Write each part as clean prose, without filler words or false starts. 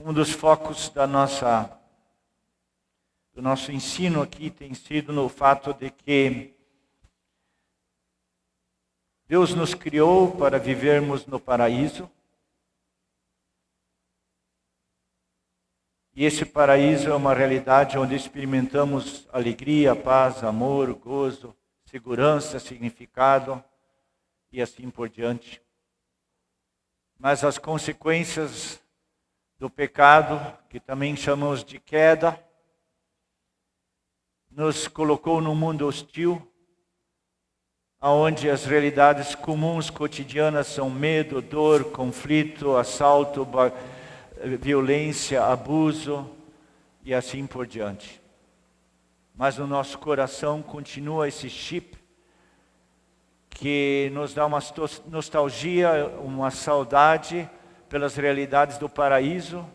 Um dos focos do nosso ensino aqui tem sido no fato de que Deus nos criou para vivermos no paraíso. E esse paraíso é uma realidade onde experimentamos alegria, paz, amor, gozo, segurança, significado e assim por diante. Mas as consequências do pecado, que também chamamos de queda, nos colocou num mundo hostil, onde as realidades comuns cotidianas são medo, dor, conflito, assalto, violência, abuso e assim por diante. Mas no nosso coração continua esse chip que nos dá uma nostalgia, uma saudade pelas realidades do paraíso,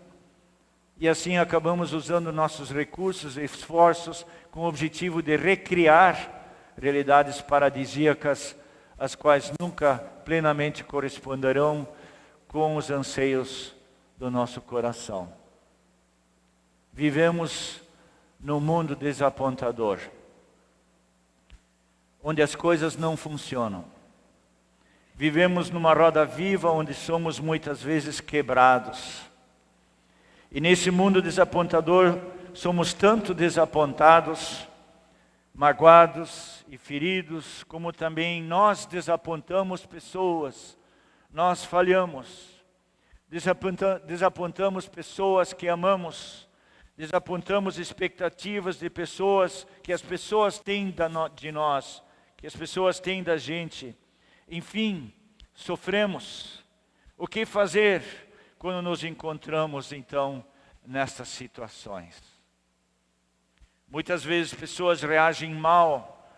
e assim acabamos usando nossos recursos e esforços com o objetivo de recriar realidades paradisíacas, as quais nunca plenamente corresponderão com os anseios do nosso coração. Vivemos num mundo desapontador, onde as coisas não funcionam. Vivemos numa roda viva onde somos muitas vezes quebrados. E nesse mundo desapontador, somos tanto desapontados, magoados e feridos, como também nós desapontamos pessoas, nós falhamos. Desapontamos pessoas que amamos, desapontamos expectativas de pessoas que as pessoas têm de nós, que as pessoas têm da gente. Enfim, sofremos. O que fazer quando nos encontramos, então, nessas situações? Muitas vezes pessoas reagem mal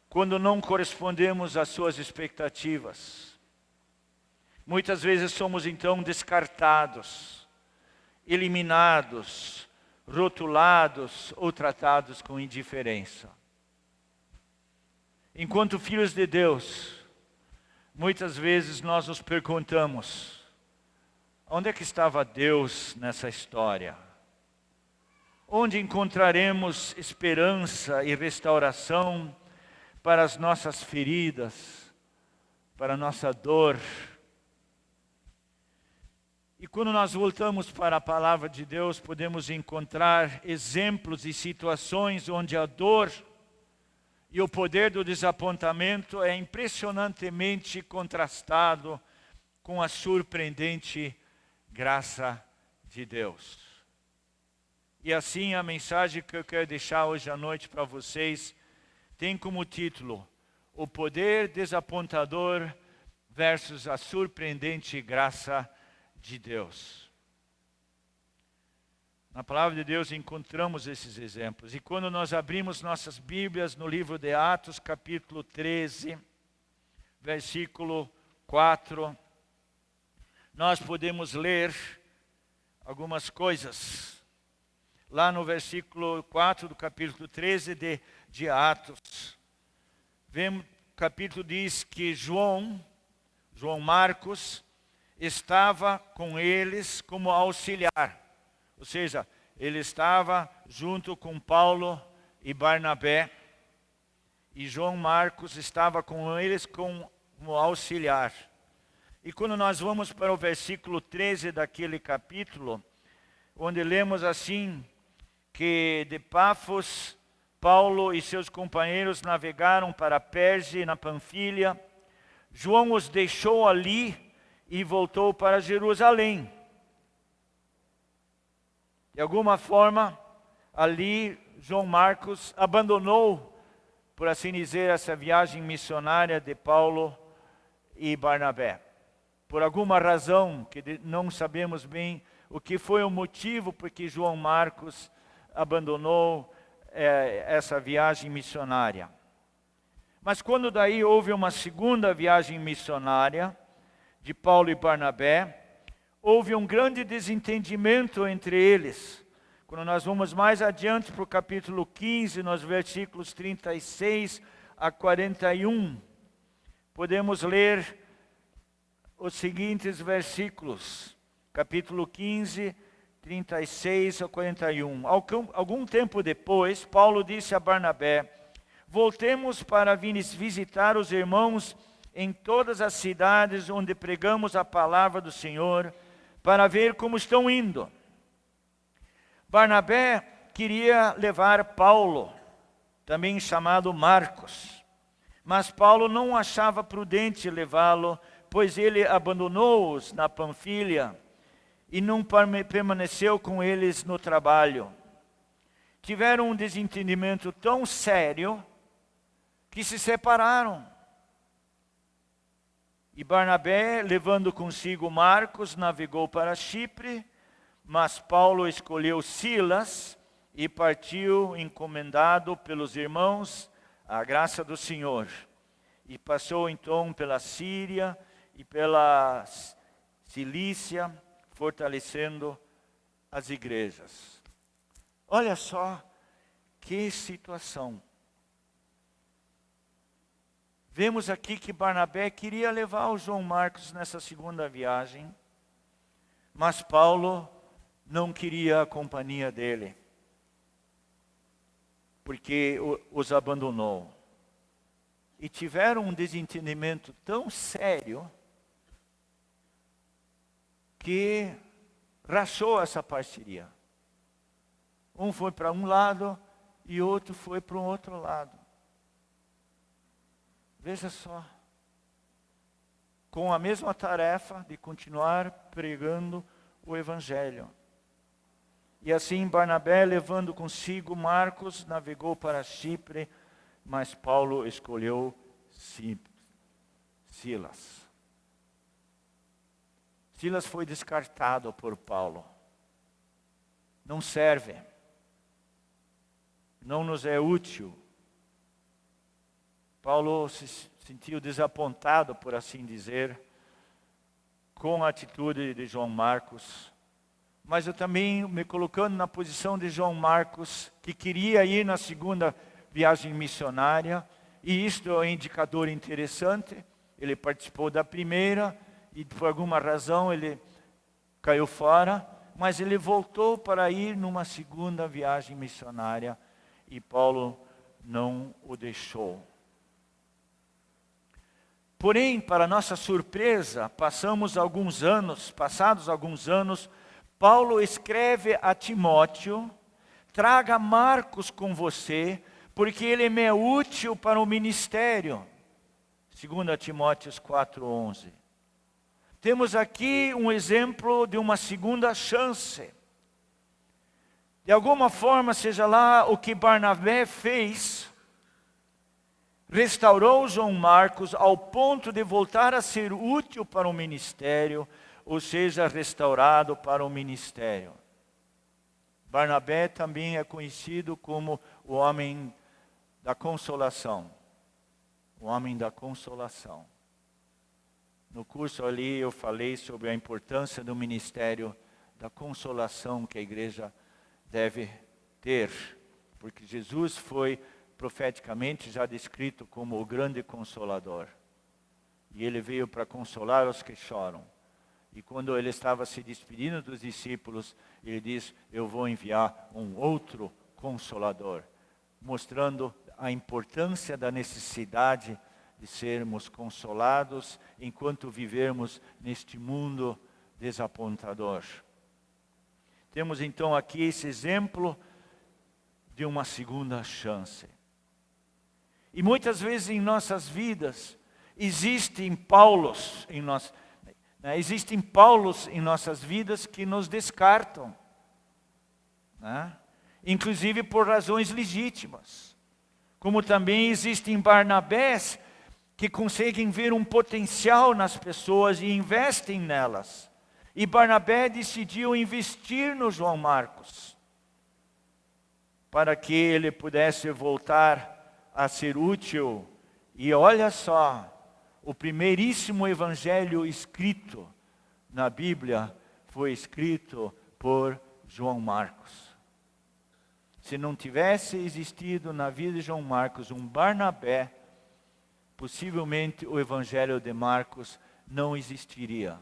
quando não correspondemos às suas expectativas. Muitas vezes somos, então, descartados, eliminados, rotulados ou tratados com indiferença. Enquanto filhos de Deus, muitas vezes nós nos perguntamos: onde é que estava Deus nessa história? Onde encontraremos esperança e restauração para as nossas feridas, para a nossa dor? E quando nós voltamos para a palavra de Deus, podemos encontrar exemplos e situações onde a dor e o poder do desapontamento é impressionantemente contrastado com a surpreendente graça de Deus. E assim a mensagem que eu quero deixar hoje à noite para vocês tem como título: o poder desapontador versus a surpreendente graça de Deus. Na palavra de Deus encontramos esses exemplos. E quando nós abrimos nossas Bíblias no livro de Atos, capítulo 13, versículo 4, nós podemos ler algumas coisas. Lá no versículo 4 do capítulo 13 de Atos, o capítulo diz que João Marcos, estava com eles como auxiliar. Ou seja, ele estava junto com Paulo e Barnabé, e João Marcos estava com eles como auxiliar. E quando nós vamos para o versículo 13 daquele capítulo, onde lemos assim, que de Pafos, Paulo e seus companheiros navegaram para a Pérsia e na Panfilha, João os deixou ali e voltou para Jerusalém. De alguma forma, ali João Marcos abandonou, por assim dizer, essa viagem missionária de Paulo e Barnabé. Por alguma razão, que não sabemos bem o que foi o motivo por que João Marcos abandonou essa viagem missionária. Mas quando daí houve uma segunda viagem missionária de Paulo e Barnabé, houve um grande desentendimento entre eles. Quando nós vamos mais adiante para o capítulo 15, nos versículos 36 a 41, podemos ler os seguintes versículos. Capítulo 15, 36 ao 41. Algum tempo depois, Paulo disse a Barnabé: voltemos para vir visitar os irmãos em todas as cidades onde pregamos a palavra do Senhor, para ver como estão indo. Barnabé queria levar Paulo, também chamado Marcos, mas Paulo não achava prudente levá-lo, pois ele abandonou-os na Panfilha e não permaneceu com eles no trabalho. Tiveram um desentendimento tão sério que se separaram. E Barnabé, levando consigo Marcos, navegou para Chipre, mas Paulo escolheu Silas e partiu encomendado pelos irmãos à graça do Senhor. E passou então pela Síria e pela Cilícia, fortalecendo as igrejas. Olha só que situação. Vemos aqui que Barnabé queria levar o João Marcos nessa segunda viagem, mas Paulo não queria a companhia dele, porque os abandonou. E tiveram um desentendimento tão sério que rachou essa parceria. Um foi para um lado e outro foi para o outro lado. Veja só. Com a mesma tarefa de continuar pregando o Evangelho. E assim Barnabé, levando consigo Marcos, navegou para Chipre, mas Paulo escolheu Silas. Silas foi descartado por Paulo. Não serve. Não nos é útil. Paulo se sentiu desapontado, por assim dizer, com a atitude de João Marcos. Mas eu também me colocando na posição de João Marcos, que queria ir na segunda viagem missionária, e isto é um indicador interessante. Ele participou da primeira, e por alguma razão ele caiu fora, mas ele voltou para ir numa segunda viagem missionária, e Paulo não o deixou. Porém, para nossa surpresa, passados alguns anos, Paulo escreve a Timóteo: traga Marcos com você, porque ele me é útil para o ministério. 2 Timóteo 4:11. Temos aqui um exemplo de uma segunda chance. De alguma forma, seja lá o que Barnabé fez, restaurou João Marcos ao ponto de voltar a ser útil para o ministério, ou seja, restaurado para o ministério. Barnabé também é conhecido como o homem da consolação. O homem da consolação. No curso ali eu falei sobre a importância do ministério da consolação que a igreja deve ter, porque Jesus foi profeticamente já descrito como o grande consolador. E ele veio para consolar os que choram. E quando ele estava se despedindo dos discípulos, ele diz: eu vou enviar um outro consolador, mostrando a importância da necessidade de sermos consolados enquanto vivermos neste mundo desapontador. Temos então aqui esse exemplo de uma segunda chance. E muitas vezes em nossas vidas existem Paulos em nossas vidas que nos descartam, né? Inclusive por razões legítimas. Como também existem Barnabés que conseguem ver um potencial nas pessoas e investem nelas. E Barnabé decidiu investir no João Marcos, para que ele pudesse voltar a ser útil. E olha só, o primeiríssimo evangelho escrito na Bíblia foi escrito por João Marcos. Se não tivesse existido na vida de João Marcos um Barnabé, possivelmente o evangelho de Marcos não existiria.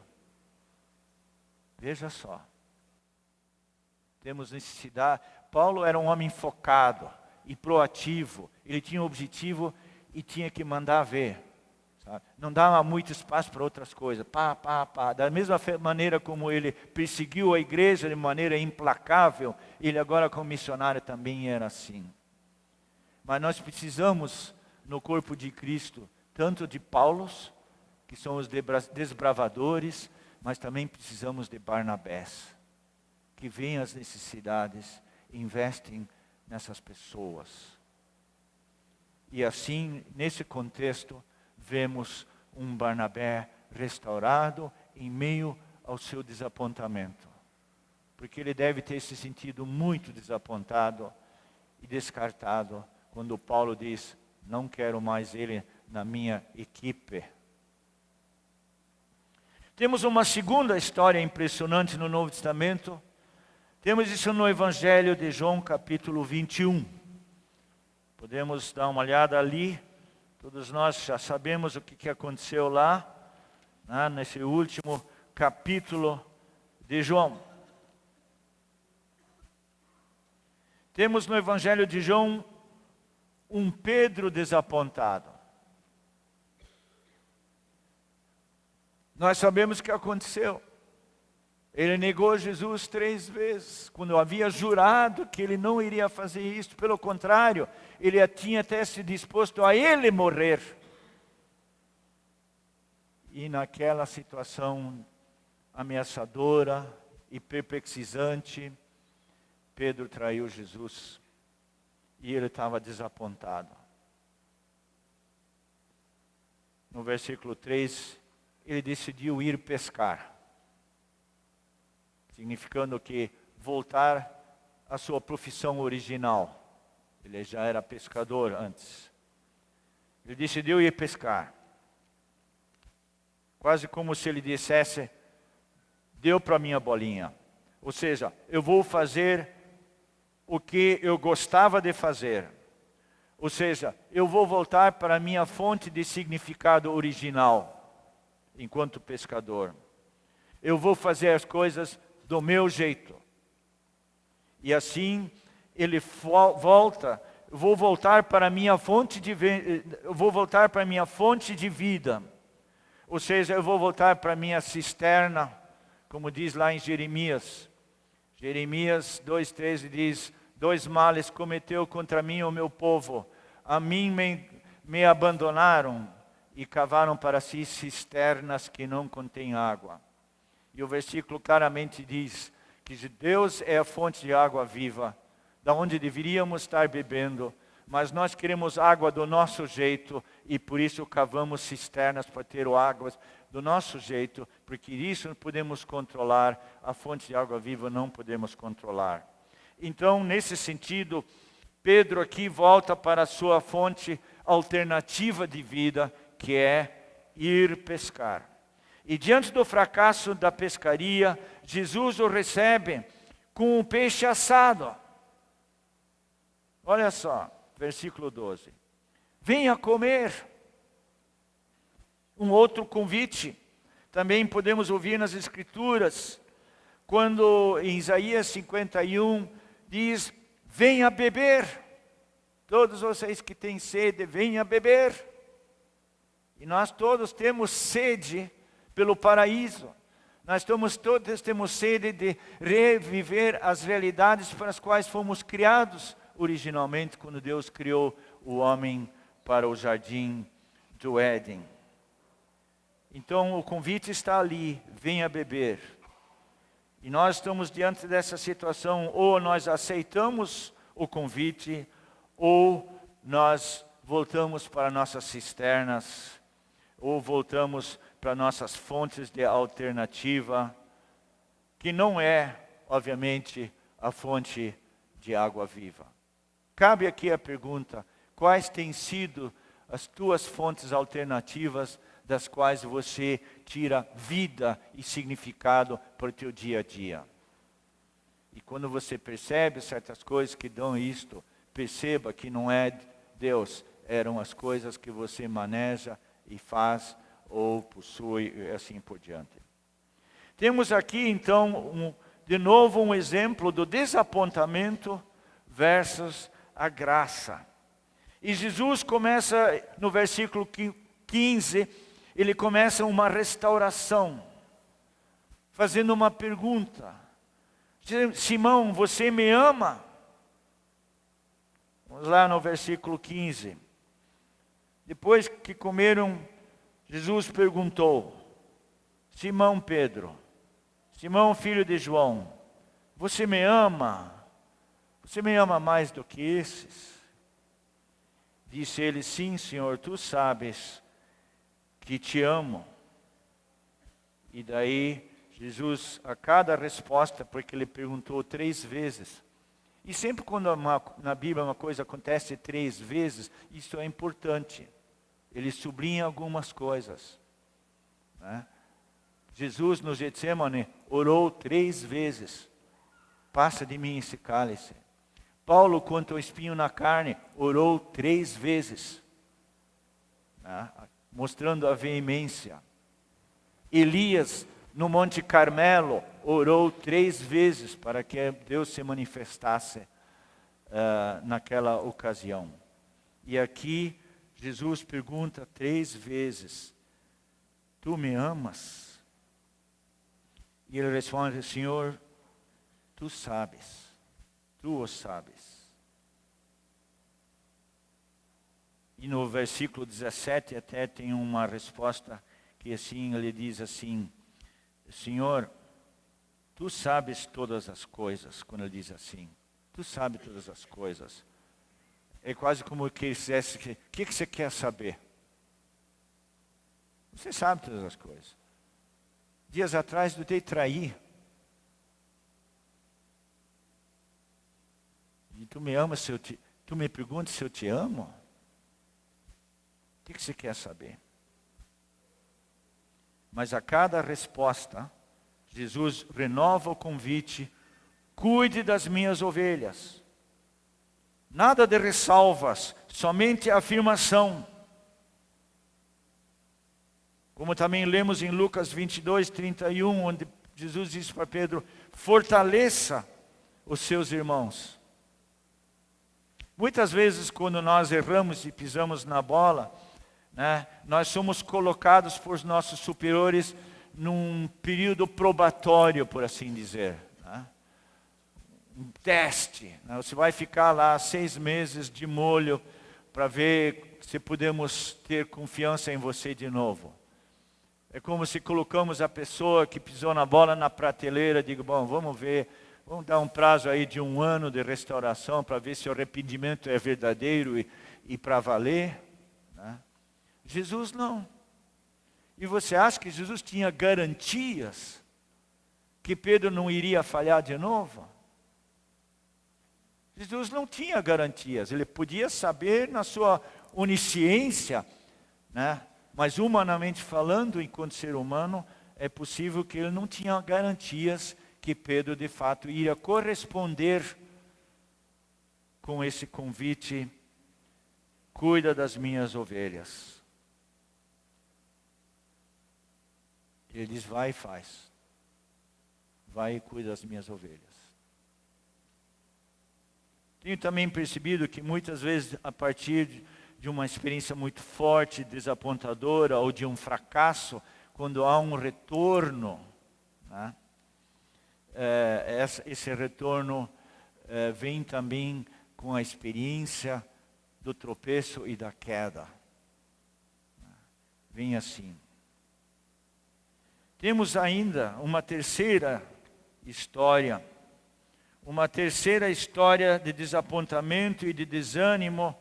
Veja só. temos necessidade. Paulo era um homem focado e proativo. Ele tinha um objetivo e tinha que mandar ver. Sabe? Não dava muito espaço para outras coisas. Da mesma maneira como ele perseguiu a igreja de maneira implacável, ele agora como missionário também era assim. Mas nós precisamos, no corpo de Cristo, tanto de Paulos, que são os desbravadores, mas também precisamos de Barnabés, que veem as necessidades e investem nessas pessoas. E assim, nesse contexto, vemos um Barnabé restaurado em meio ao seu desapontamento. Porque ele deve ter se sentido muito desapontado e descartado quando Paulo diz, não quero mais ele na minha equipe. Temos uma segunda história impressionante no Novo Testamento. Temos isso no Evangelho de João, capítulo 21. Podemos dar uma olhada ali. Todos nós já sabemos o que aconteceu lá, né, nesse último capítulo de João. Temos no Evangelho de João um Pedro desapontado. Nós sabemos o que aconteceu. Ele negou Jesus 3 vezes, quando havia jurado que ele não iria fazer isso. Pelo contrário, ele tinha até se disposto a ele morrer. E naquela situação ameaçadora e perplexizante, Pedro traiu Jesus. E ele estava desapontado. No versículo 3, ele decidiu ir pescar. Significando que voltar à sua profissão original. Ele já era pescador antes. Ele decidiu ir pescar. Quase como se ele dissesse, deu para minha bolinha. Ou seja, eu vou fazer o que eu gostava de fazer. Ou seja, eu vou voltar para a minha fonte de significado original, enquanto pescador. Eu vou fazer as coisas do meu jeito. E assim, ele volta, vou voltar para a minha fonte de vida. Ou seja, eu vou voltar para a minha cisterna, como diz lá em Jeremias. Jeremias 2,13 diz, 2 males cometeu contra mim o meu povo. A mim me abandonaram e cavaram para si cisternas que não contêm água. E o versículo claramente diz que Deus é a fonte de água viva, da onde deveríamos estar bebendo, mas nós queremos água do nosso jeito e por isso cavamos cisternas para ter água do nosso jeito, porque isso podemos controlar, a fonte de água viva não podemos controlar. Então, nesse sentido, Pedro aqui volta para a sua fonte alternativa de vida, que é ir pescar. E diante do fracasso da pescaria, Jesus o recebe com um peixe assado. Olha só, versículo 12. Venha comer. Um outro convite, também podemos ouvir nas Escrituras, quando em Isaías 51 diz, venha beber. Todos vocês que têm sede, venha beber. E nós todos temos sede pelo paraíso. Nós todos temos sede de reviver as realidades para as quais fomos criados originalmente, quando Deus criou o homem para o jardim do Éden. Então o convite está ali, venha beber. E nós estamos diante dessa situação, ou nós aceitamos o convite, ou nós voltamos para nossas cisternas, ou voltamos para nossas fontes de alternativa, que não é, obviamente, a fonte de água viva. Cabe aqui a pergunta, quais têm sido as tuas fontes alternativas das quais você tira vida e significado para o teu dia a dia? E quando você percebe certas coisas que dão isto, perceba que não é Deus, eram as coisas que você maneja e faz ou possui, e assim por diante. Temos aqui então de novo um exemplo do desapontamento versus a graça. E Jesus começa, no versículo 15, ele começa uma restauração, fazendo uma pergunta. Simão, você me ama? Vamos lá no versículo 15. Depois que comeram, Jesus perguntou: Simão Pedro, Simão filho de João, você me ama? Você me ama mais do que esses? Disse ele: sim, Senhor, tu sabes que te amo. E daí Jesus, a cada resposta, porque ele perguntou 3 vezes, e sempre quando na Bíblia uma coisa acontece 3 vezes, isso é importante. Ele sublinha algumas coisas, né? Jesus no Getsemane orou 3 vezes. Passa de mim esse cálice. Paulo, quanto ao espinho na carne, orou 3 vezes, né? Mostrando a veemência. Elias, no Monte Carmelo, orou 3 vezes para que Deus se manifestasse naquela ocasião. E aqui, Jesus pergunta 3 vezes: tu me amas? E ele responde: Senhor, tu sabes, tu o sabes. E no versículo 17 até tem uma resposta que assim, ele diz assim: Senhor, tu sabes todas as coisas. Quando ele diz assim, tu sabes todas as coisas, é quase como que ele dissesse: o que você quer saber? Você sabe todas as coisas. Dias atrás eu te traí. E tu me amas, tu me perguntas se eu te amo? O que você quer saber? Mas a cada resposta, Jesus renova o convite: cuide das minhas ovelhas. Nada de ressalvas, somente afirmação. Como também lemos em Lucas 22, 31, onde Jesus disse para Pedro: fortaleça os seus irmãos. Muitas vezes, quando nós erramos e pisamos na bola, né, nós somos colocados por nossos superiores num período probatório, por assim dizer, né? Um teste, né? Você vai ficar lá 6 meses de molho para ver se podemos ter confiança em você de novo. É como se colocamos a pessoa que pisou na bola na prateleira, digo, bom, vamos ver, vamos dar um prazo aí de 1 ano de restauração para ver se o arrependimento é verdadeiro e para valer, né? Jesus não. E você acha que Jesus tinha garantias que Pedro não iria falhar de novo? Jesus não tinha garantias. Ele podia saber na sua onisciência, né? Mas humanamente falando, enquanto ser humano, é possível que ele não tinha garantias que Pedro de fato iria corresponder com esse convite: cuida das minhas ovelhas. Ele diz: vai e faz. Vai e cuida das minhas ovelhas. Tenho também percebido que muitas vezes, a partir de uma experiência muito forte, desapontadora, ou de um fracasso, quando há um retorno, né, esse retorno vem também com a experiência do tropeço e da queda. Vem assim. Temos ainda uma terceira história de desapontamento e de desânimo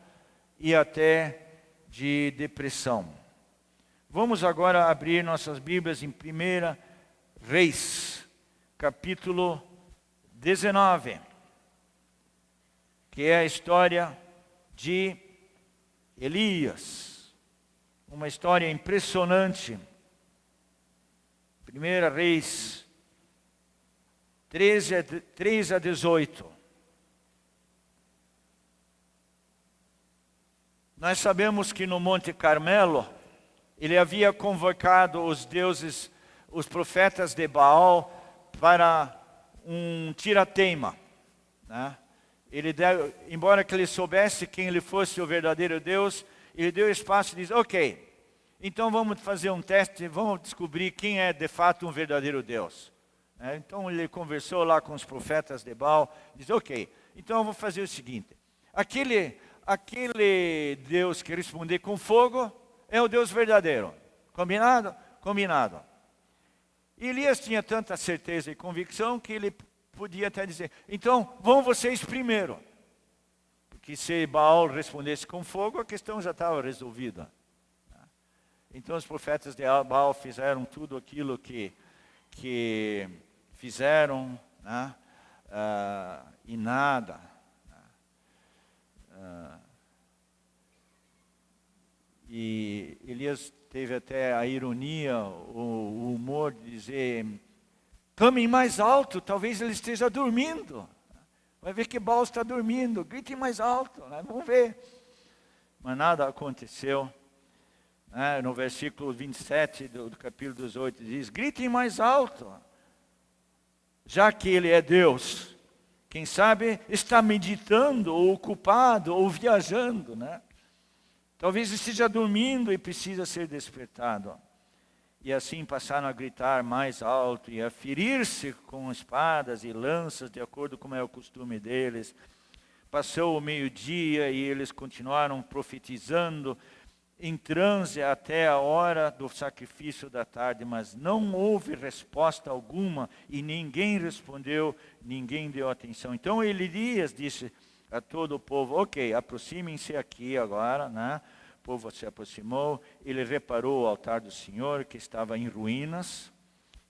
e até de depressão. Vamos agora abrir nossas Bíblias em 1 Reis, capítulo 19, que é a história de Elias. Uma história impressionante. 1 Reis 3 a 18. Nós sabemos que no Monte Carmelo, ele havia convocado os deuses, os profetas de Baal, para um tira-teima, né? Embora que ele soubesse quem ele fosse o verdadeiro Deus, ele deu espaço e disse, ok, então vamos fazer um teste, vamos descobrir quem é de fato um verdadeiro Deus. Então ele conversou lá com os profetas de Baal, diz, ok, então eu vou fazer o seguinte, aquele Deus que responder com fogo é o Deus verdadeiro. Combinado? Combinado. E Elias tinha tanta certeza e convicção que ele podia até dizer, então vão vocês primeiro. Porque se Baal respondesse com fogo, a questão já estava resolvida. Então os profetas de Baal fizeram tudo aquilo que fizeram, né? E nada. E Elias teve até a ironia, o humor de dizer, clamem mais alto, talvez ele esteja dormindo. Vai ver que Baal está dormindo, gritem mais alto, né? Vamos ver. Mas nada aconteceu. No versículo 27 do capítulo 18 diz, gritem mais alto, já que ele é Deus. Quem sabe está meditando, ou ocupado, ou viajando, né? Talvez esteja dormindo e precisa ser despertado. E assim passaram a gritar mais alto e a ferir-se com espadas e lanças, de acordo com é o costume deles. Passou o meio-dia e eles continuaram profetizando em transe até a hora do sacrifício da tarde, mas não houve resposta alguma e ninguém respondeu, ninguém deu atenção. Então Elias disse a todo o povo, ok, aproximem-se aqui agora, né? O povo se aproximou, ele reparou o altar do Senhor que estava em ruínas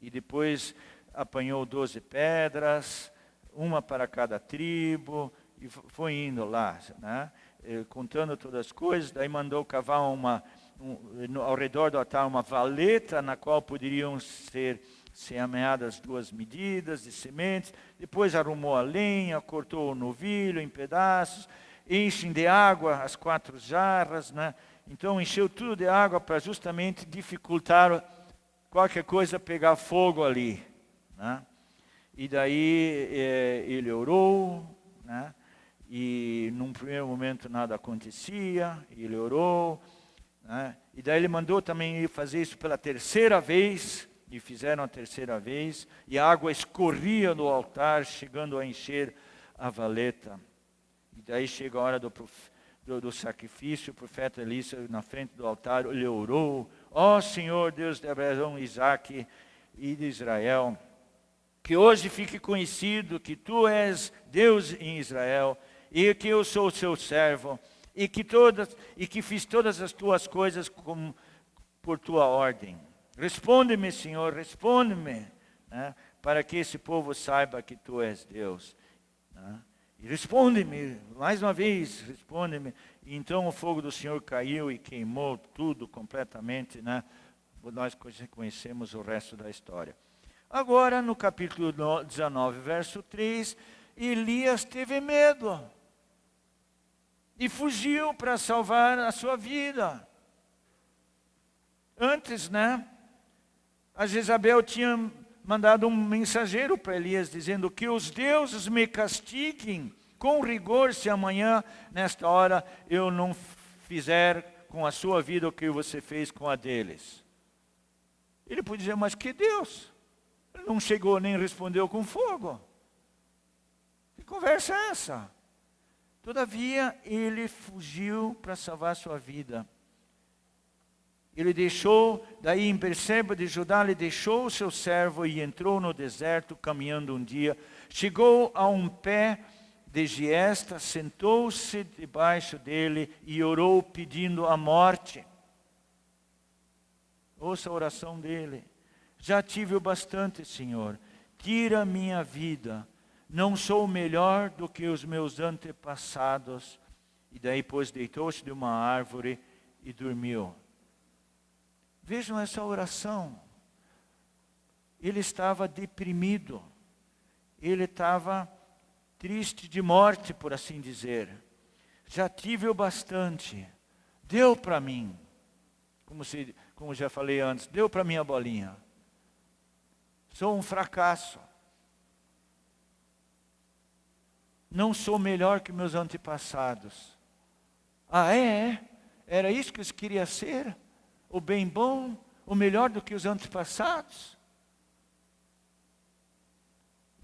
e depois apanhou 12 pedras, uma para cada tribo e foi indo lá, né? Contando todas as coisas, daí mandou cavar ao redor do altar uma valeta na qual poderiam ser semeadas 2 medidas de sementes, depois arrumou a lenha, cortou o novilho em pedaços, enchem de água as 4 jarras, né? Então encheu tudo de água para justamente dificultar qualquer coisa pegar fogo ali, né? E daí ele orou, né? E num primeiro momento nada acontecia, ele orou, né? E daí ele mandou também fazer isso pela 3ª vez, e fizeram a 3ª vez, e a água escorria do altar, chegando a encher a valeta. E daí chega a hora do sacrifício, o profeta Elias na frente do altar, ele orou, ó Senhor Deus de Abraão, Isaque e de Israel, que hoje fique conhecido que Tu és Deus em Israel, e que eu sou o seu servo, e que fiz todas as tuas coisas por tua ordem. Responde-me, Senhor, responde-me, né? Para que esse povo saiba que tu és Deus. Né? E responde-me, mais uma vez, responde-me. E então o fogo do Senhor caiu e queimou tudo completamente, né? Nós conhecemos o resto da história. Agora, no capítulo 19, verso 3, Elias teve medo e fugiu para salvar a sua vida. Antes, né, a Jezabel tinha mandado um mensageiro para Elias, dizendo que os deuses me castiguem com rigor se amanhã, nesta hora, eu não fizer com a sua vida o que você fez com a deles. Ele podia dizer, mas que Deus? Ele não chegou nem respondeu com fogo. Que conversa é essa? Todavia, ele fugiu para salvar sua vida. Ele deixou, daí em Berseba de Judá, ele deixou o seu servo e entrou no deserto, caminhando um dia. Chegou a um pé de giesta, sentou-se debaixo dele e orou pedindo a morte. Ouça a oração dele. Já tive o bastante, Senhor. Tira minha vida. Não sou melhor do que os meus antepassados. E daí, pois, deitou-se de uma árvore e dormiu. Vejam essa oração. Ele estava deprimido. Ele estava triste de morte, por assim dizer. Já tive o bastante. Deu para mim. Como já falei antes, deu para mim a bolinha. Sou um fracasso. não sou melhor que meus antepassados. Ah, é? Era isso que eu queria ser? O bem bom, o melhor do que os antepassados?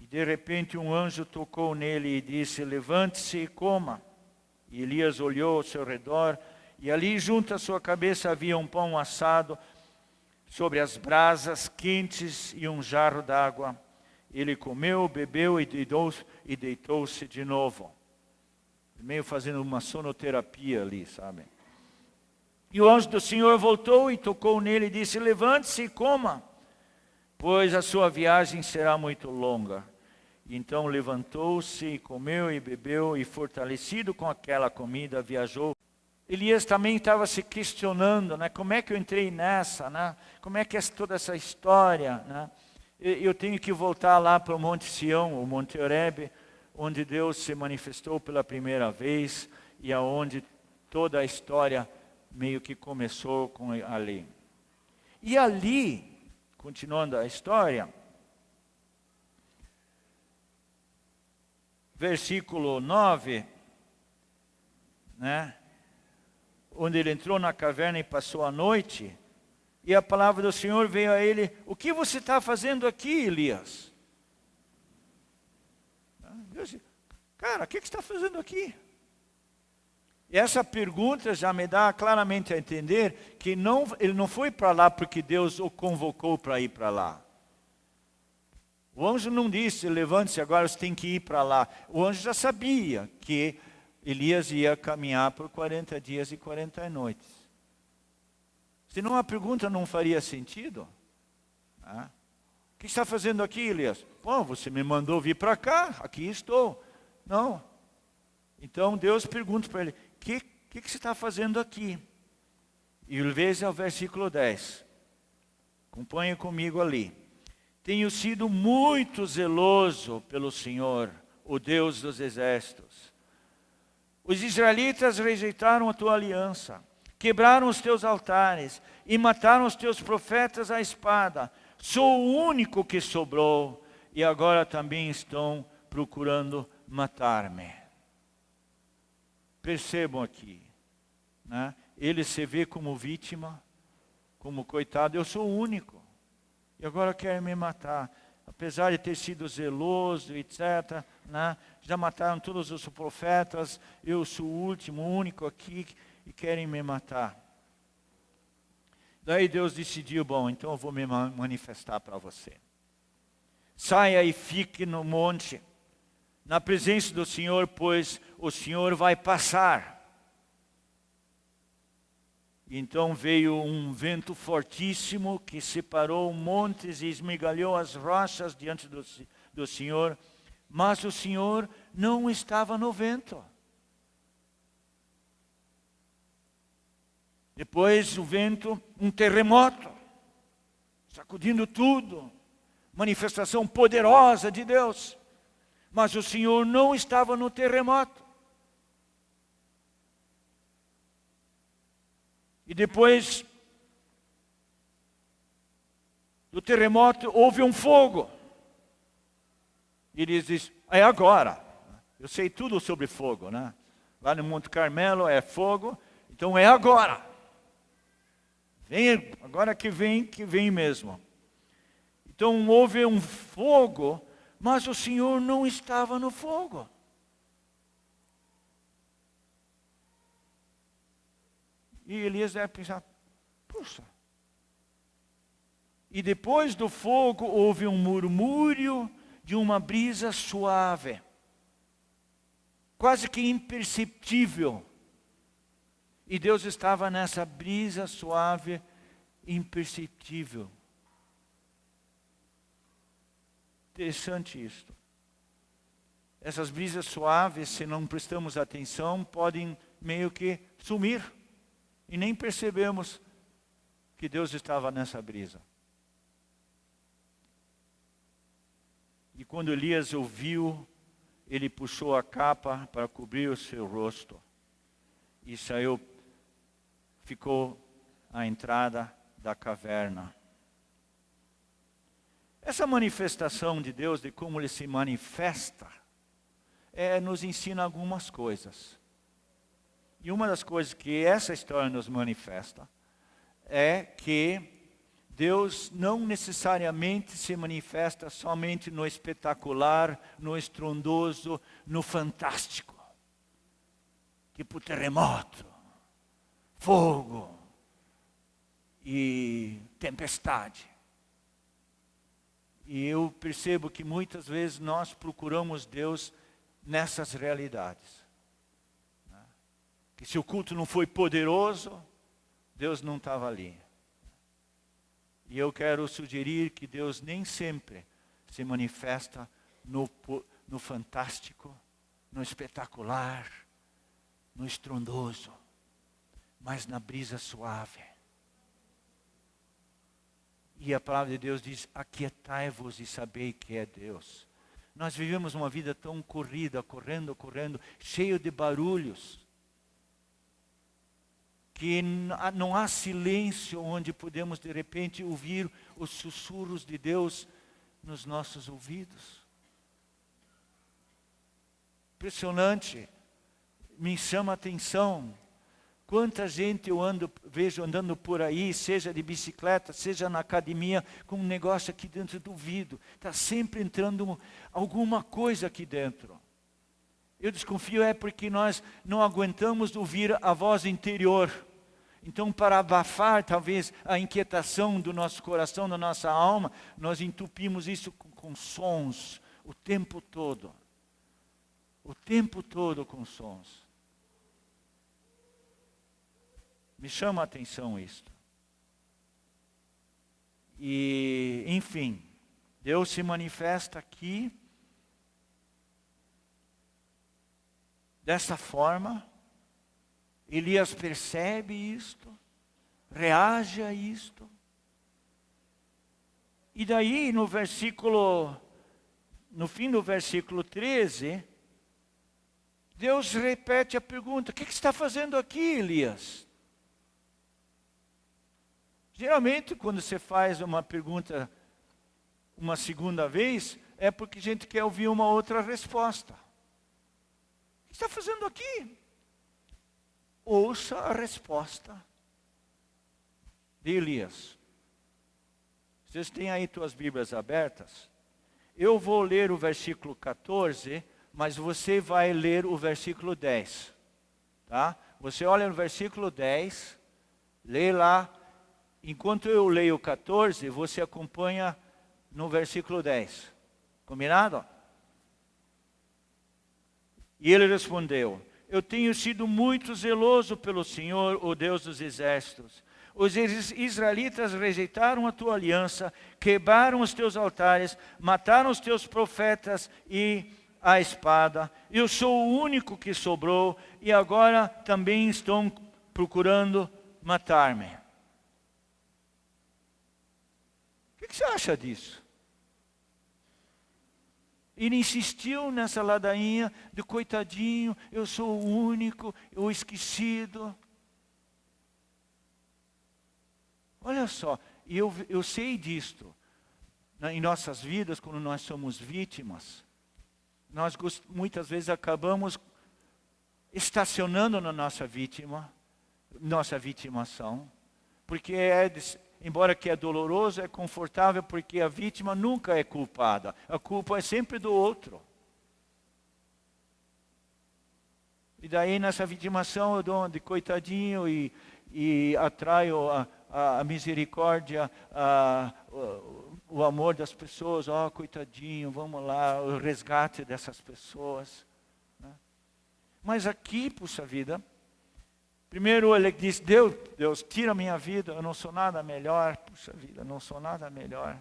E de repente um anjo tocou nele e disse, levante-se e coma. E Elias olhou ao seu redor, e ali junto à sua cabeça havia um pão assado sobre as brasas quentes e um jarro d'água. Ele comeu, bebeu e deitou-se de novo. Meio fazendo uma sonoterapia ali, sabe? E o anjo do Senhor voltou e tocou nele e disse, levante-se e coma, pois a sua viagem será muito longa. E então levantou-se e comeu e bebeu e fortalecido com aquela comida viajou. Elias também estava se questionando, né? Como é que eu entrei nessa, né? Como é que é toda essa história, né? Eu tenho que voltar lá para o Monte Sião, o Monte Horebe, onde Deus se manifestou pela primeira vez e aonde toda a história meio que começou com ali. E ali, continuando a história, versículo 9, né? Onde ele entrou na caverna e passou a noite, e a palavra do Senhor veio a ele, o que você está fazendo aqui, Elias? Deus disse, cara, o que você está fazendo aqui? E essa pergunta já me dá claramente a entender que ele não foi para lá porque Deus o convocou para ir para lá. O anjo não disse, levante-se, agora você tem que ir para lá. O anjo já sabia que Elias ia caminhar por 40 dias e 40 noites. Senão a pergunta não faria sentido. O que está fazendo aqui, Elias? Bom, você me mandou vir para cá, aqui estou. Não. Então Deus pergunta para ele, o que você está fazendo aqui? E veja o versículo 10. Acompanhe comigo ali. Tenho sido muito zeloso pelo Senhor, o Deus dos exércitos. Os israelitas rejeitaram a tua aliança, quebraram os teus altares e mataram os teus profetas à espada. Sou o único que sobrou e agora também estão procurando matar-me. Percebam aqui, né? Ele se vê como vítima, como coitado, eu sou o único. E agora querem me matar. Apesar de ter sido zeloso, etc., né? Já mataram todos os profetas, eu sou o último, o único aqui, e querem me matar. Daí Deus decidiu, bom, então eu vou me manifestar para você. Saia e fique no monte, na presença do Senhor, pois o Senhor vai passar. Então veio um vento fortíssimo que separou montes e esmigalhou as rochas diante do Senhor, mas o Senhor não estava no vento. Depois o vento, um terremoto, sacudindo tudo, manifestação poderosa de Deus, mas o Senhor não estava no terremoto. E depois do terremoto houve um fogo. E ele diz, é agora. Eu sei tudo sobre fogo, né? Lá no Monte Carmelo é fogo, então é agora. Vem, agora que vem mesmo. Então houve um fogo, mas o Senhor não estava no fogo. E Elias deve pensar, puxa. E depois do fogo houve um murmúrio de uma brisa suave, quase que imperceptível. E Deus estava nessa brisa suave, imperceptível. Interessante isto. Essas brisas suaves, se não prestamos atenção, podem meio que sumir. E nem percebemos que Deus estava nessa brisa. E quando Elias ouviu, ele puxou a capa para cobrir o seu rosto. E saiu, ficou à entrada da caverna. Essa manifestação de Deus, de como Ele se manifesta, nos ensina algumas coisas. E uma das coisas que essa história nos manifesta é que Deus não necessariamente se manifesta somente no espetacular, no estrondoso, no fantástico. Tipo terremoto, fogo e tempestade. E eu percebo que muitas vezes nós procuramos Deus nessas realidades. Que se o culto não foi poderoso, Deus não estava ali. E eu quero sugerir que Deus nem sempre se manifesta no fantástico, no espetacular, no estrondoso, mas na brisa suave. E a palavra de Deus diz: aquietai-vos e sabei que é Deus. Nós vivemos uma vida tão corrida, correndo, cheio de barulhos, que não há silêncio onde podemos de repente ouvir os sussurros de Deus nos nossos ouvidos. Impressionante, me chama a atenção quanta gente eu vejo andando por aí, seja de bicicleta, seja na academia, com um negócio aqui dentro do ouvido. Está sempre entrando alguma coisa aqui dentro. Eu desconfio porque nós não aguentamos ouvir a voz interior. Então, para abafar talvez a inquietação do nosso coração, da nossa alma, nós entupimos isso com sons o tempo todo. O tempo todo com sons. Me chama a atenção isto. E, enfim, Deus se manifesta aqui dessa forma. Elias percebe isto, reage a isto. E daí no fim do versículo 13, Deus repete a pergunta: o que você está fazendo aqui, Elias? Geralmente, quando você faz uma pergunta uma segunda vez, é porque a gente quer ouvir uma outra resposta. O que você está fazendo aqui? Ouça a resposta de Elias. Vocês têm aí suas Bíblias abertas? Eu vou ler o versículo 14, mas você vai ler o versículo 10. Tá? Você olha no versículo 10, lê lá. Enquanto eu leio o 14, você acompanha no versículo 10. Combinado? E ele respondeu: eu tenho sido muito zeloso pelo Senhor, o Deus dos exércitos. Os israelitas rejeitaram a tua aliança, quebraram os teus altares, mataram os teus profetas e a espada. Eu sou o único que sobrou e agora também estão procurando matar-me. O que você acha disso? Ele insistiu nessa ladainha de coitadinho, eu sou o único, o esquecido. Olha só, eu sei disto. Em nossas vidas, quando nós somos vítimas, nós muitas vezes acabamos estacionando na nossa vitimação, porque embora que é doloroso, é confortável, porque a vítima nunca é culpada. A culpa é sempre do outro. E daí nessa vitimação eu dou de coitadinho e atraio a misericórdia, o amor das pessoas. Oh, coitadinho, vamos lá, o resgate dessas pessoas. Né? Mas aqui, puxa vida, primeiro ele diz: Deus, tira a minha vida, eu não sou nada melhor. Puxa vida, não sou nada melhor.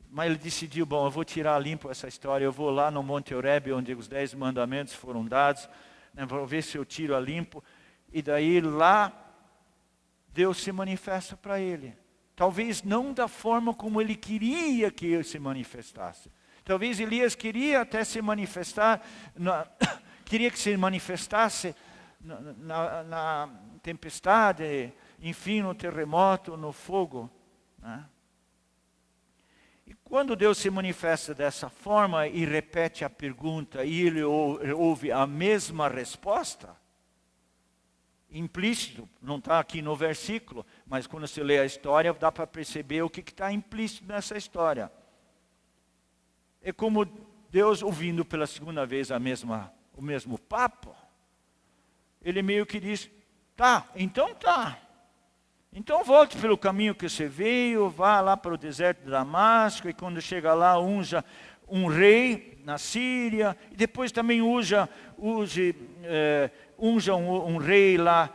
Mas ele decidiu: bom, eu vou tirar limpo essa história, eu vou lá no Monte Horebe, onde os 10 mandamentos foram dados, né, vou ver se eu tiro a limpo. E daí lá, Deus se manifesta para ele. Talvez não da forma como ele queria que ele se manifestasse. Talvez Elias queria até se manifestar, queria que se manifestasse na tempestade, enfim, no terremoto, no fogo. Né? E quando Deus se manifesta dessa forma e repete a pergunta e ele ouve a mesma resposta, implícito, não está aqui no versículo, mas quando você lê a história dá para perceber o que está implícito nessa história. É como Deus ouvindo pela segunda vez o mesmo papo, ele meio que diz, tá. Então volte pelo caminho que você veio, vá lá para o deserto de Damasco, e quando chega lá, unja um rei na Síria, e depois também unja um rei lá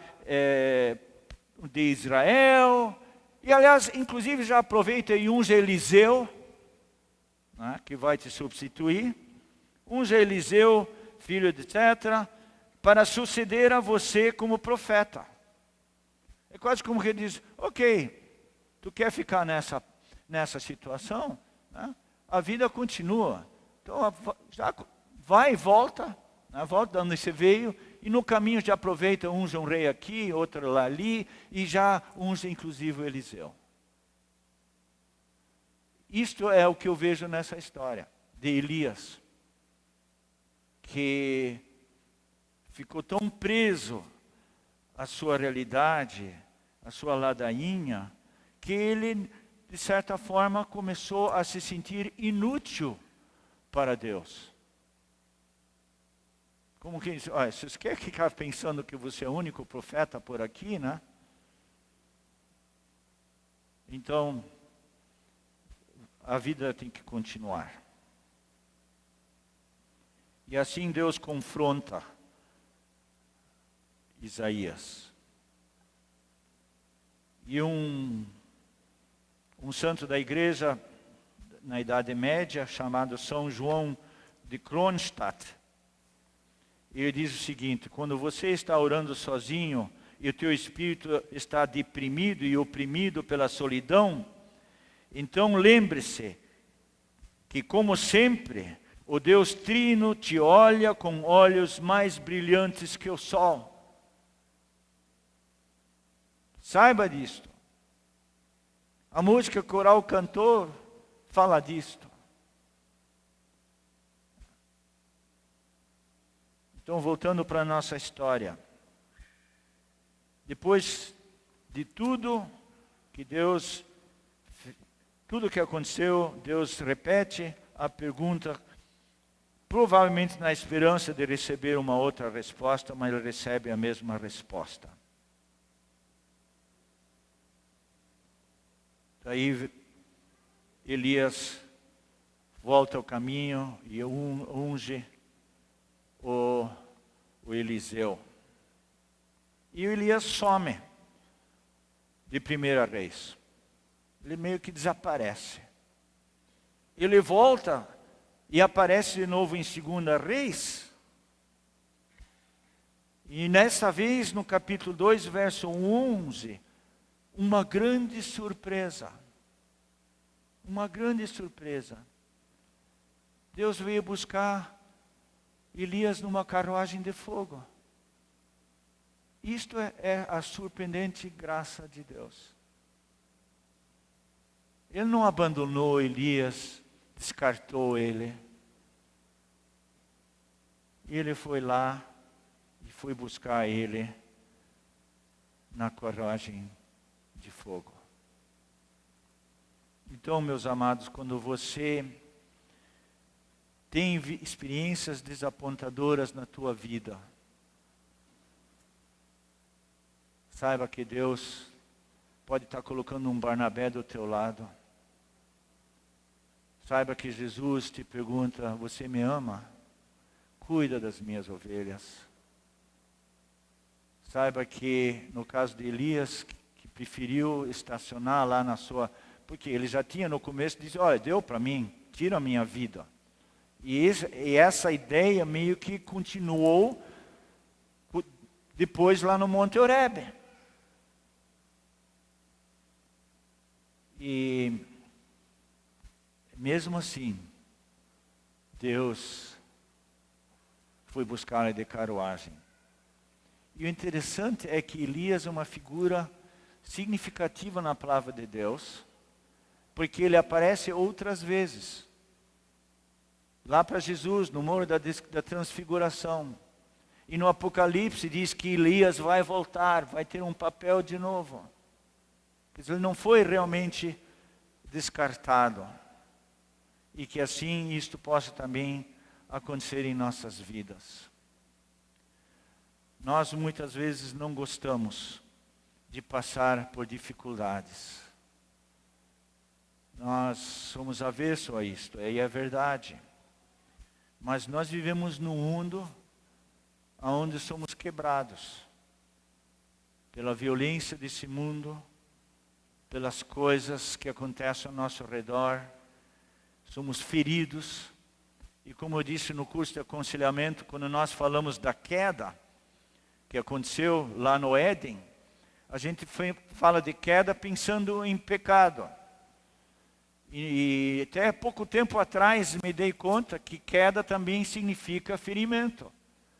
de Israel, e aliás, inclusive já aproveita e unja Eliseu, né, que vai te substituir, unja Eliseu, filho de etc., para suceder a você como profeta. É quase como que ele diz, ok, tu quer ficar nessa situação? Né? A vida continua. Então, já vai e volta, né? Volta de onde você veio, e no caminho já aproveita, unja um rei aqui, outro lá ali, e já unja inclusive o Eliseu. Isto é o que eu vejo nessa história de Elias, que ficou tão preso à sua realidade, à sua ladainha, que ele, de certa forma, começou a se sentir inútil para Deus. Como que diz, olha, vocês querem ficar pensando que você é o único profeta por aqui, né? Então, a vida tem que continuar. E assim Deus confronta Isaías. E um santo da igreja, na Idade Média, chamado São João de Kronstadt, ele diz o seguinte, quando você está orando sozinho e o teu espírito está deprimido e oprimido pela solidão, então lembre-se que, como sempre, o Deus Trino te olha com olhos mais brilhantes que o sol. Saiba disto. A música coral cantor fala disto. Então, voltando para a nossa história. Depois de tudo que aconteceu, Deus repete a pergunta, provavelmente na esperança de receber uma outra resposta, mas ele recebe a mesma resposta. Daí Elias volta ao caminho e unge o Eliseu. E o Elias some de 1 Reis. Ele meio que desaparece. Ele volta e aparece de novo em 2 Reis. E nessa vez, no capítulo 2, verso 11, uma grande surpresa. Uma grande surpresa. Deus veio buscar Elias numa carruagem de fogo. Isto é a surpreendente graça de Deus. Ele não abandonou Elias, descartou ele. Ele foi lá e foi buscar ele na carruagem de fogo. Então, meus amados, quando você tem experiências desapontadoras na tua vida, saiba que Deus pode estar colocando um Barnabé do teu lado. Saiba que Jesus te pergunta, você me ama? Cuida das minhas ovelhas. Saiba que no caso de Elias, que preferiu estacionar lá na sua... Porque ele já tinha no começo, disse, olha, deu para mim, tira a minha vida. E essa ideia meio que continuou depois lá no Monte Horebe. E mesmo assim, Deus foi buscar ele de carruagem. E o interessante é que Elias é uma figura significativa na palavra de Deus, porque ele aparece outras vezes. Lá para Jesus, no Monte da Transfiguração. E no Apocalipse diz que Elias vai voltar, vai ter um papel de novo. Ele não foi realmente descartado. E que assim isto possa também acontecer em nossas vidas. Nós muitas vezes não gostamos de passar por dificuldades. Nós somos avessos a isto, e é verdade. Mas nós vivemos num mundo onde somos quebrados pela violência desse mundo, pelas coisas que acontecem ao nosso redor. Somos feridos. E como eu disse no curso de aconselhamento, quando nós falamos da queda que aconteceu lá no Éden, a gente fala de queda pensando em pecado. E até pouco tempo atrás me dei conta que queda também significa ferimento.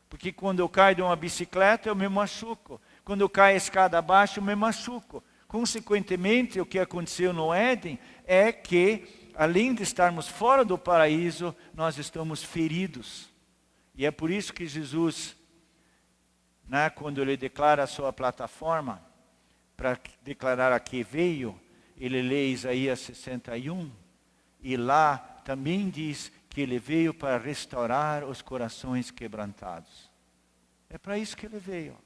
Porque quando eu caio de uma bicicleta eu me machuco. Quando eu caio a escada abaixo eu me machuco. Consequentemente, o que aconteceu no Éden é que, além de estarmos fora do paraíso, nós estamos feridos. E é por isso que Jesus, quando ele declara a sua plataforma, para declarar a que veio, ele lê Isaías 61, e lá também diz que ele veio para restaurar os corações quebrantados. É para isso que ele veio,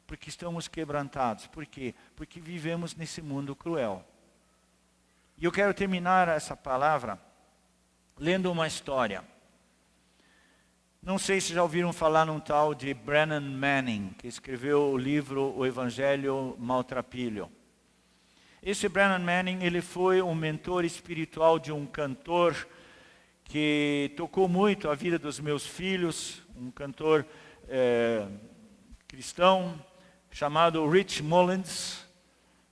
porque estamos quebrantados. Por quê? Porque vivemos nesse mundo cruel. E eu quero terminar essa palavra lendo uma história. Não sei se já ouviram falar num tal de Brennan Manning, que escreveu o livro O Evangelho Maltrapilho. Esse Brennan Manning, ele foi um mentor espiritual de um cantor que tocou muito a vida dos meus filhos, um cantor cristão chamado Rich Mullins.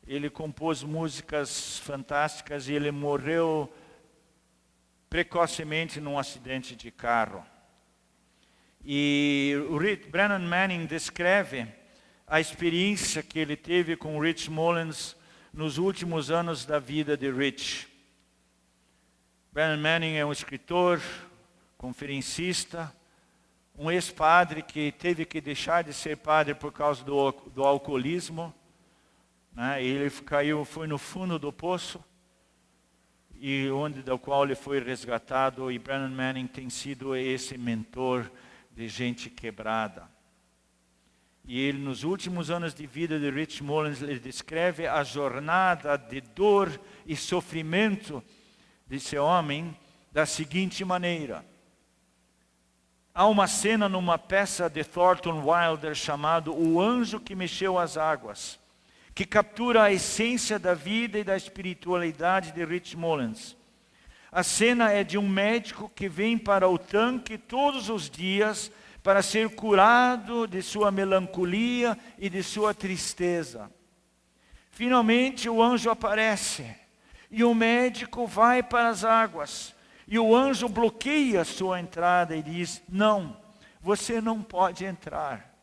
Ele compôs músicas fantásticas e ele morreu precocemente num acidente de carro. E o Brennan Manning descreve a experiência que ele teve com Rich Mullins nos últimos anos da vida de Rich. Brennan Manning é um escritor, conferencista, um ex-padre que teve que deixar de ser padre por causa do alcoolismo. Ele foi no fundo do poço, e do qual ele foi resgatado. E Brennan Manning tem sido esse mentor de gente quebrada. E ele, nos últimos anos de vida de Rich Mullins, ele descreve a jornada de dor e sofrimento desse homem da seguinte maneira. Há uma cena numa peça de Thornton Wilder chamado O Anjo que Mexeu as Águas, que captura a essência da vida e da espiritualidade de Rich Mullins. A cena é de um médico que vem para o tanque todos os dias para ser curado de sua melancolia e de sua tristeza. Finalmente o anjo aparece e o médico vai para as águas. E o anjo bloqueia a sua entrada e diz: não, você não pode entrar.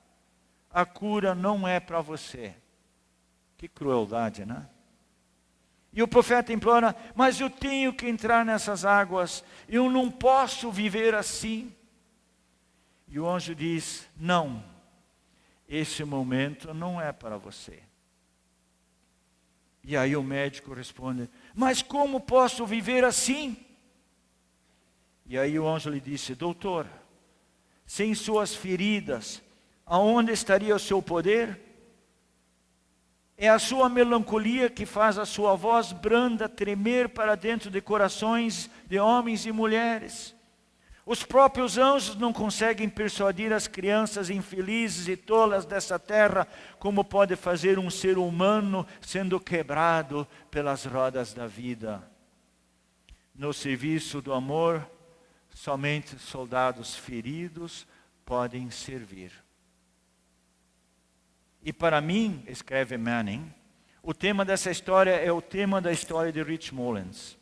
A cura não é para você. Que crueldade, né? E o profeta implora: mas eu tenho que entrar nessas águas. Eu não posso viver assim. E o anjo diz: não, esse momento não é para você. E aí o médico responde: mas como posso viver assim? E aí o anjo lhe disse: doutor, sem suas feridas, aonde estaria o seu poder? É a sua melancolia que faz a sua voz branda tremer para dentro de corações de homens e mulheres. Os próprios anjos não conseguem persuadir as crianças infelizes e tolas dessa terra, como pode fazer um ser humano sendo quebrado pelas rodas da vida. No serviço do amor, somente soldados feridos podem servir. E para mim, escreve Manning, o tema dessa história é o tema da história de Rich Mullins.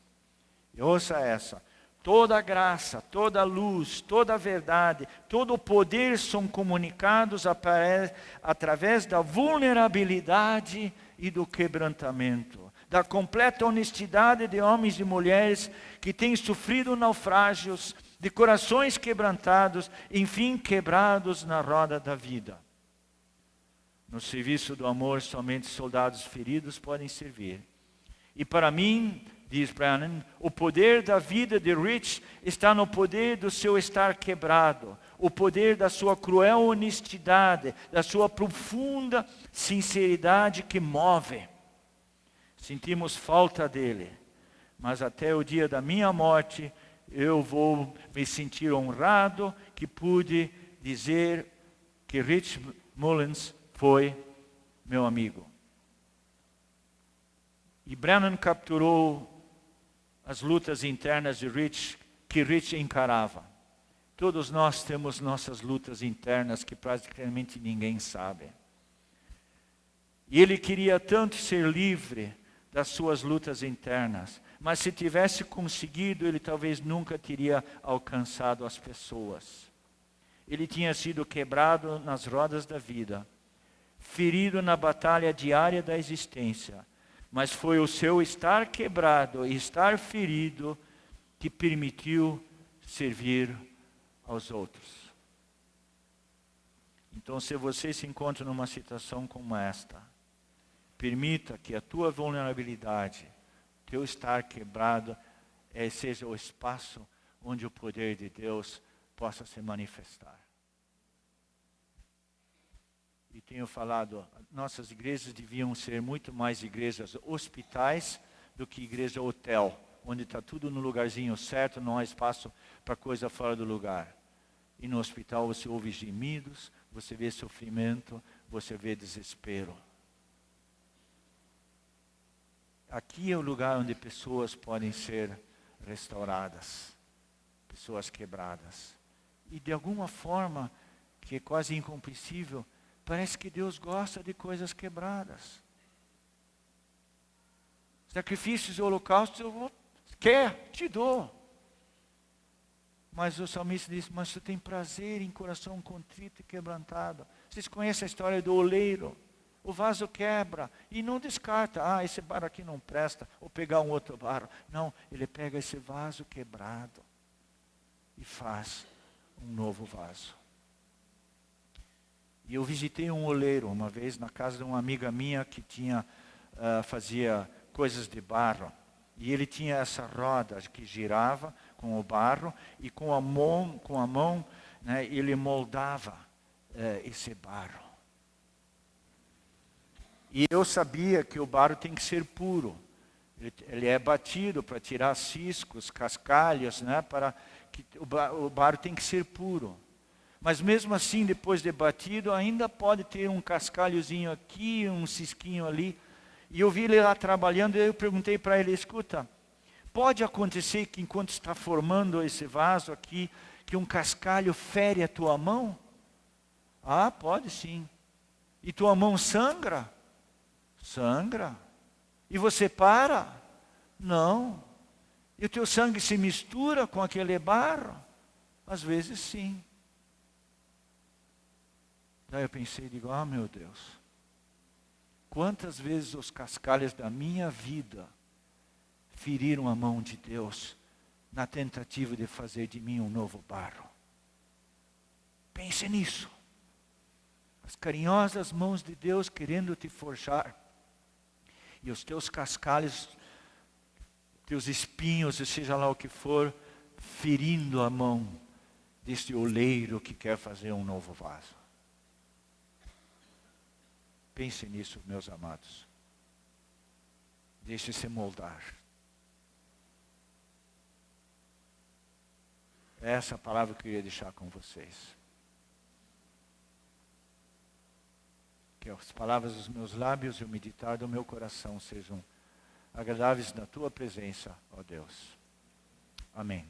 E ouça essa: toda a graça, toda a luz, toda a verdade, todo o poder são comunicados através da vulnerabilidade e do quebrantamento, da completa honestidade de homens e mulheres que têm sofrido naufrágios, de corações quebrantados, enfim quebrados na roda da vida. No serviço do amor, somente soldados feridos podem servir. E para mim, diz Branham, o poder da vida de Rich está no poder do seu estar quebrado, o poder da sua cruel honestidade, da sua profunda sinceridade que move. Sentimos falta dele, mas até o dia da minha morte, eu vou me sentir honrado que pude dizer que Rich Mullins foi meu amigo. E Branham capturou as lutas internas de Rich, que Rich encarava. Todos nós temos nossas lutas internas que praticamente ninguém sabe. E ele queria tanto ser livre das suas lutas internas, mas se tivesse conseguido, ele talvez nunca teria alcançado as pessoas. Ele tinha sido quebrado nas rodas da vida, ferido na batalha diária da existência, mas foi o seu estar quebrado e estar ferido que permitiu servir aos outros. Então, se você se encontra numa situação como esta, permita que a tua vulnerabilidade, teu estar quebrado, seja o espaço onde o poder de Deus possa se manifestar. E tenho falado, nossas igrejas deviam ser muito mais igrejas hospitais do que igreja hotel, onde está tudo no lugarzinho certo, não há espaço para coisa fora do lugar. E no hospital você ouve gemidos, você vê sofrimento, você vê desespero. Aqui é o lugar onde pessoas podem ser restauradas, pessoas quebradas. E de alguma forma, que é quase incompreensível, parece que Deus gosta de coisas quebradas. Sacrifícios e holocaustos, quer, te dou. Mas o salmista diz, mas você tem prazer em coração contrito e quebrantado. Vocês conhecem a história do oleiro? O vaso quebra e não descarta, esse barro aqui não presta, ou pegar um outro barro. Não, ele pega esse vaso quebrado e faz um novo vaso. E eu visitei um oleiro uma vez na casa de uma amiga minha que fazia coisas de barro. E ele tinha essa roda que girava com o barro e com a mão, né, ele moldava esse barro. E eu sabia que o barro tem que ser puro. Ele é batido para tirar ciscos, cascalhos, né, para que o barro tem que ser puro. Mas mesmo assim, depois de batido, ainda pode ter um cascalhozinho aqui, um cisquinho ali. E eu vi ele lá trabalhando e eu perguntei para ele, escuta, pode acontecer que enquanto está formando esse vaso aqui, que um cascalho fere a tua mão? Pode sim. E tua mão sangra? Sangra. E você para? Não. E o teu sangue se mistura com aquele barro? Às vezes sim. Daí eu pensei, digo, meu Deus, quantas vezes os cascalhos da minha vida feriram a mão de Deus na tentativa de fazer de mim um novo barro. Pense nisso. As carinhosas mãos de Deus querendo te forjar. E os teus cascalhos, teus espinhos, seja lá o que for, ferindo a mão deste oleiro que quer fazer um novo vaso. Pense nisso, meus amados. Deixe-se moldar. É essa palavra que eu queria deixar com vocês. Que as palavras dos meus lábios e o meditar do meu coração sejam agradáveis na tua presença, ó Deus. Amém.